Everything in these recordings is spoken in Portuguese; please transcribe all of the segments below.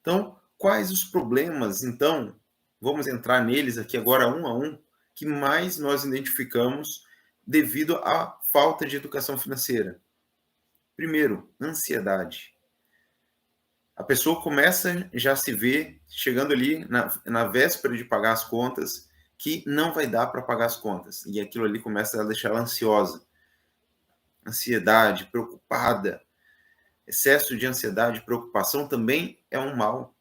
Então, quais os problemas, então, vamos entrar neles aqui agora um a um, que mais nós identificamos devido à falta de educação financeira? Primeiro, ansiedade. A pessoa começa já a se ver chegando ali na véspera de pagar as contas, que não vai dar para pagar as contas. E aquilo ali começa a deixar ela ansiosa. Ansiedade, preocupada. Excesso de ansiedade e preocupação também é um mal.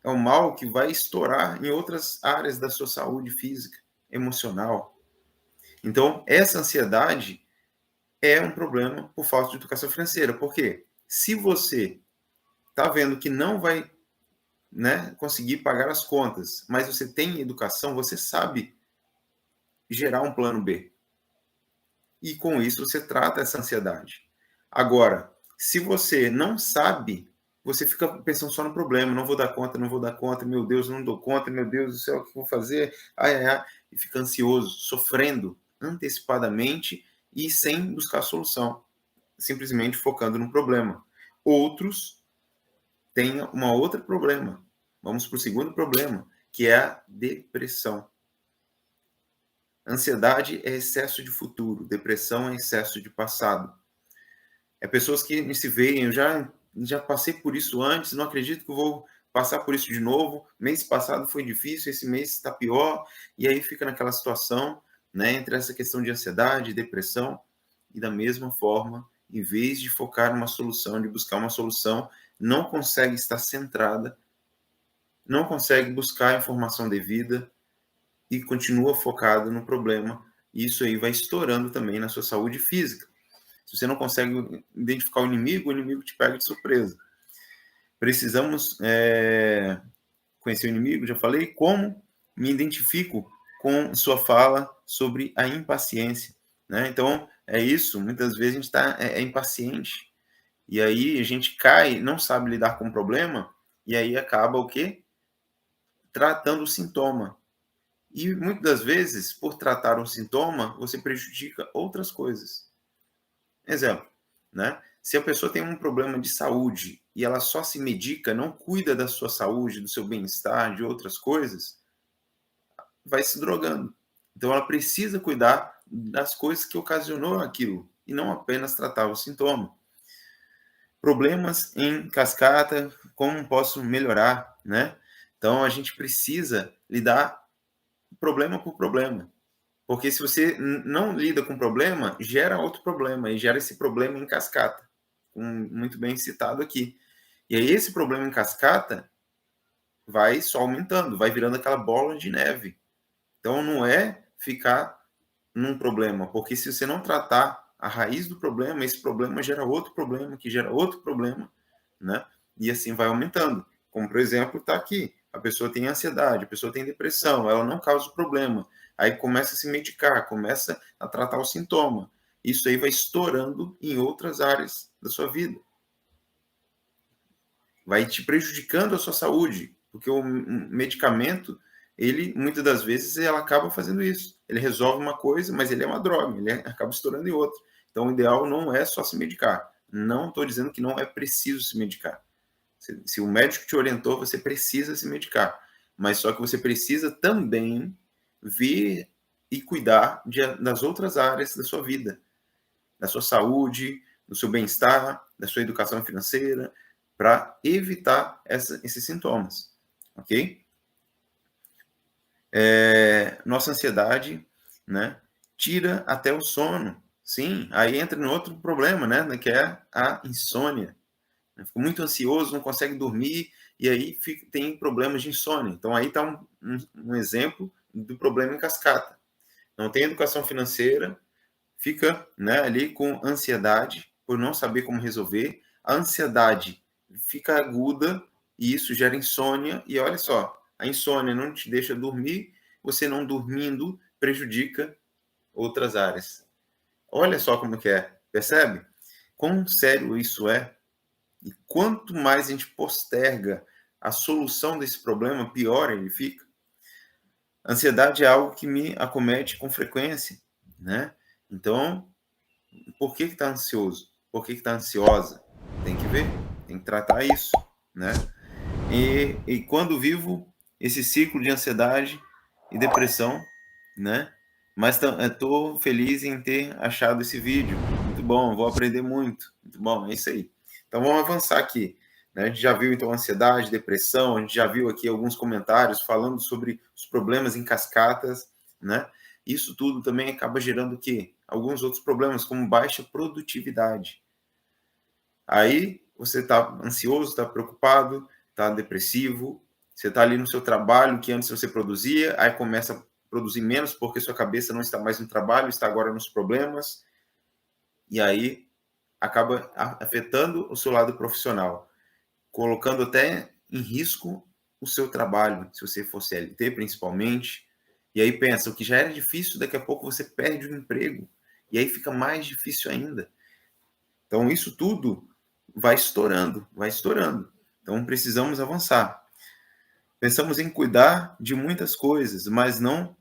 É um mal que vai estourar em outras áreas da sua saúde física, emocional. Então, essa ansiedade é um problema por falta de educação financeira. Por quê? Se você está vendo que não vai, né, conseguir pagar as contas, mas você tem educação, você sabe gerar um plano B. E com isso você trata essa ansiedade. Agora, se você não sabe, você fica pensando só no problema, não vou dar conta, não vou dar conta, meu Deus, não dou conta, meu Deus do céu, o que eu vou fazer? Ai, ai, ai, e fica ansioso, sofrendo antecipadamente e sem buscar solução, simplesmente focando no problema. Outros têm um outro problema. Vamos para o segundo problema, que é a depressão. Ansiedade é excesso de futuro, depressão é excesso de passado. É pessoas que se veem, eu já passei por isso antes, não acredito que eu vou passar por isso de novo. Mês passado foi difícil, esse mês está pior, e aí fica naquela situação, né, entre essa questão de ansiedade, depressão, e da mesma forma, em vez de focar numa solução, de buscar uma solução, não consegue estar centrada, não consegue buscar a informação devida e continua focado no problema. E isso aí vai estourando também na sua saúde física. Se você não consegue identificar o inimigo te pega de surpresa. Precisamos conhecer o inimigo, já falei. Como me identifico com sua fala sobre a impaciência, né? Então, é isso. Muitas vezes a gente está impaciente. E aí a gente cai, não sabe lidar com o problema, e aí acaba o quê? Tratando o sintoma. E muitas das vezes, por tratar um sintoma, você prejudica outras coisas. Exemplo, né? Se a pessoa tem um problema de saúde e ela só se medica, não cuida da sua saúde, do seu bem-estar, de outras coisas, vai se drogando. Então ela precisa cuidar das coisas que ocasionou aquilo e não apenas tratar o sintoma. Problemas em cascata, como posso melhorar, né? Então a gente precisa lidar problema por problema. Porque se você não lida com o problema, gera outro problema, e gera esse problema em cascata, muito bem citado aqui. E aí esse problema em cascata vai só aumentando, vai virando aquela bola de neve. Então não é ficar num problema, porque se você não tratar a raiz do problema, esse problema gera outro problema, que gera outro problema, né? E assim vai aumentando. Como, por exemplo, está aqui. A pessoa tem ansiedade, a pessoa tem depressão, ela não causa o problema. Aí começa a se medicar, começa a tratar o sintoma. Isso aí vai estourando em outras áreas da sua vida. Vai te prejudicando a sua saúde, porque o medicamento, ele, muitas das vezes, ela acaba fazendo isso. Ele resolve uma coisa, mas ele é uma droga, ele acaba estourando em outra. Então, o ideal não é só se medicar. Não estou dizendo que não é preciso se medicar. Se o médico te orientou, você precisa se medicar. Mas só que você precisa também ver e cuidar das outras áreas da sua vida, da sua saúde, do seu bem-estar, da sua educação financeira, para evitar esses sintomas, ok? Nossa ansiedade, né, tira até o sono. Sim, aí entra em outro problema, né, que é a insônia. Fica muito ansioso, não consegue dormir, e aí tem problemas de insônia. Então, aí está um exemplo do problema em cascata. Não tem educação financeira, fica, né, ali com ansiedade, por não saber como resolver. A ansiedade fica aguda e isso gera insônia. E olha só, a insônia não te deixa dormir, você não dormindo prejudica outras áreas. Olha só como que é, percebe? Quão sério isso é? E quanto mais a gente posterga a solução desse problema, pior ele fica. A ansiedade é algo que me acomete com frequência, né? Então, por que está ansioso? Por que está ansiosa? Tem que ver, tem que tratar isso, né? E quando vivo esse ciclo de ansiedade e depressão, né? Mas estou feliz em ter achado esse vídeo. Muito bom, vou aprender muito. Muito bom, é isso aí. Então vamos avançar aqui. Né? A gente já viu então ansiedade, depressão, a gente já viu aqui alguns comentários falando sobre os problemas em cascatas, né? Isso tudo também acaba gerando o quê? Alguns outros problemas, como baixa produtividade. Aí você está ansioso, está preocupado, está depressivo, você está ali no seu trabalho que antes você produzia, aí começa a produzir menos porque sua cabeça não está mais no trabalho, está agora nos problemas, e aí acaba afetando o seu lado profissional, colocando até em risco o seu trabalho, se você for CLT principalmente, e aí pensa, o que já era difícil, daqui a pouco você perde o emprego, e aí fica mais difícil ainda. Então isso tudo vai estourando, vai estourando. Então precisamos avançar. Pensamos em cuidar de muitas coisas, mas não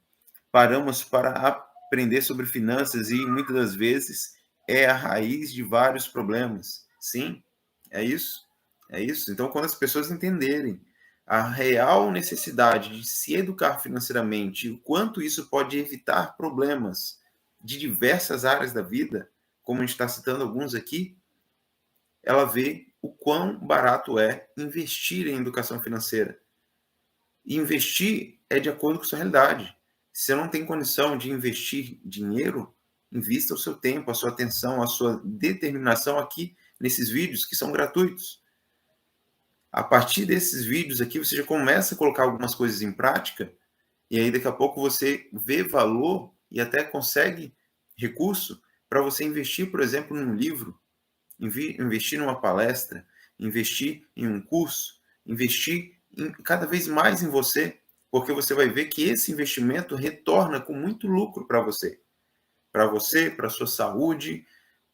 paramos para aprender sobre finanças e muitas das vezes é a raiz de vários problemas. Sim, é isso. É isso. Então, quando as pessoas entenderem a real necessidade de se educar financeiramente e o quanto isso pode evitar problemas de diversas áreas da vida, como a gente está citando alguns aqui, ela vê o quão barato é investir em educação financeira. E investir é de acordo com a sua realidade. Se você não tem condição de investir dinheiro, invista o seu tempo, a sua atenção, a sua determinação aqui nesses vídeos que são gratuitos. A partir desses vídeos aqui, você já começa a colocar algumas coisas em prática e aí daqui a pouco você vê valor e até consegue recurso para você investir, por exemplo, num livro, investir numa palestra, investir em um curso, investir cada vez mais em você, porque você vai ver que esse investimento retorna com muito lucro para você, para a sua saúde,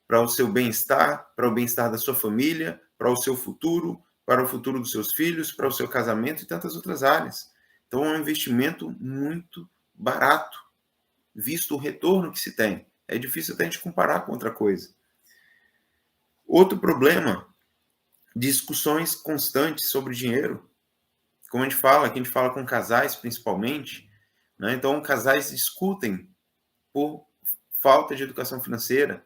para o seu bem-estar, para o bem-estar da sua família, para o seu futuro, para o futuro dos seus filhos, para o seu casamento e tantas outras áreas. Então é um investimento muito barato, visto o retorno que se tem. É difícil até a gente comparar com outra coisa. Outro problema, discussões constantes sobre dinheiro. Como a gente fala, aqui a gente fala com casais principalmente, né? Então casais discutem por falta de educação financeira,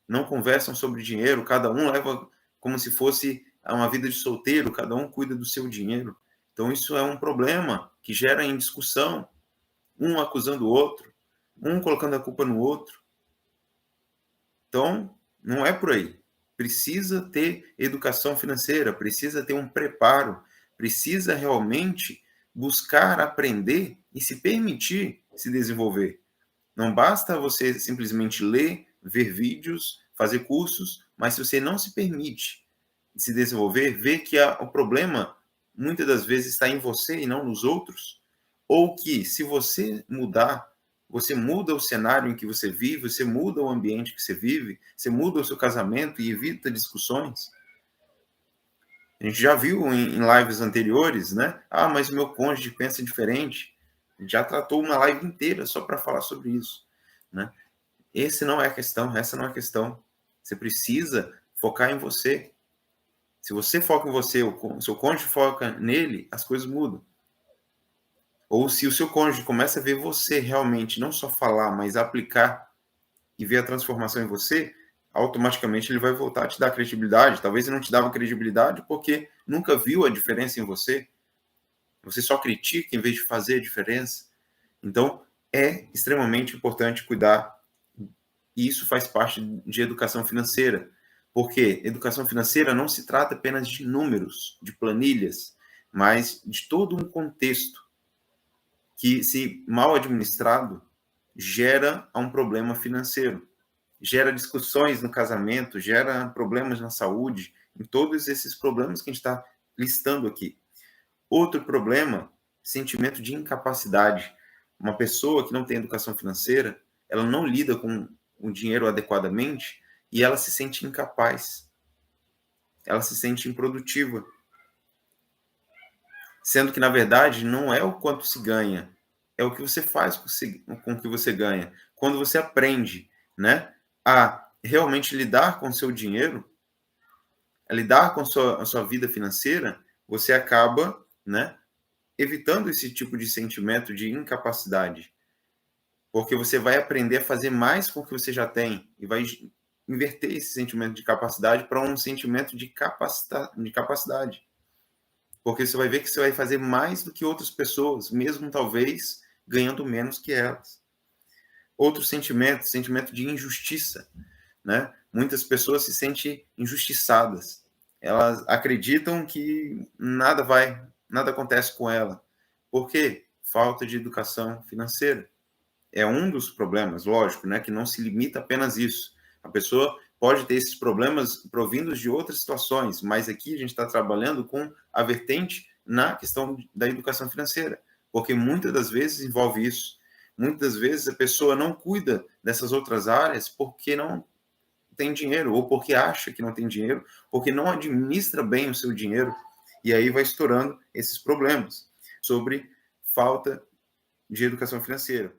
não conversam sobre dinheiro, cada um leva como se fosse uma vida de solteiro, cada um cuida do seu dinheiro. Então isso é um problema que gera em discussão, um acusando o outro, um colocando a culpa no outro. Então, não é por aí. Precisa ter educação financeira, precisa ter um preparo, precisa realmente buscar aprender e se permitir se desenvolver. Não basta você simplesmente ler, ver vídeos, fazer cursos, mas se você não se permite se desenvolver, ver que o problema muitas das vezes está em você e não nos outros, ou que se você mudar, você muda o cenário em que você vive, você muda o ambiente que você vive, você muda o seu casamento e evita discussões. A gente já viu em lives anteriores, né? Ah, mas o meu cônjuge pensa diferente. A gente já tratou uma live inteira só para falar sobre isso, né? Essa não é a questão. Você precisa focar em você. Se você foca em você, o seu cônjuge foca nele, as coisas mudam. Ou se o seu cônjuge começa a ver você realmente, não só falar, mas aplicar e ver a transformação em você, automaticamente ele vai voltar a te dar credibilidade. Talvez ele não te dava credibilidade porque nunca viu a diferença em você. Você só critica em vez de fazer a diferença. Então, é extremamente importante cuidar. E isso faz parte de educação financeira. Porque educação financeira não se trata apenas de números, de planilhas, mas de todo um contexto que, se mal administrado, gera um problema financeiro, gera discussões no casamento, gera problemas na saúde, em todos esses problemas que a gente está listando aqui. Outro problema, sentimento de incapacidade. Uma pessoa que não tem educação financeira, ela não lida com o dinheiro adequadamente e ela se sente incapaz. Ela se sente improdutiva. Sendo que, na verdade, não é o quanto se ganha, é o que você faz com o que você ganha. Quando você aprende, né, a realmente lidar com o seu dinheiro, a lidar com a sua vida financeira, você acaba né? Evitando esse tipo de sentimento de incapacidade, porque você vai aprender a fazer mais com o que você já tem e vai inverter esse sentimento de capacidade para um sentimento de capacidade, porque você vai ver que você vai fazer mais do que outras pessoas, mesmo talvez ganhando menos que elas. Outro sentimento de injustiça, né? Muitas pessoas se sentem injustiçadas. Elas acreditam que nada acontece com ela. Por quê? Falta de educação financeira. É um dos problemas, lógico, né? Que não se limita apenas isso. A pessoa pode ter esses problemas provindos de outras situações, mas aqui a gente está trabalhando com a vertente na questão da educação financeira, porque muitas das vezes envolve isso. Muitas vezes a pessoa não cuida dessas outras áreas porque não tem dinheiro, ou porque acha que não tem dinheiro, porque não administra bem o seu dinheiro, e aí vai estourando esses problemas sobre falta de educação financeira.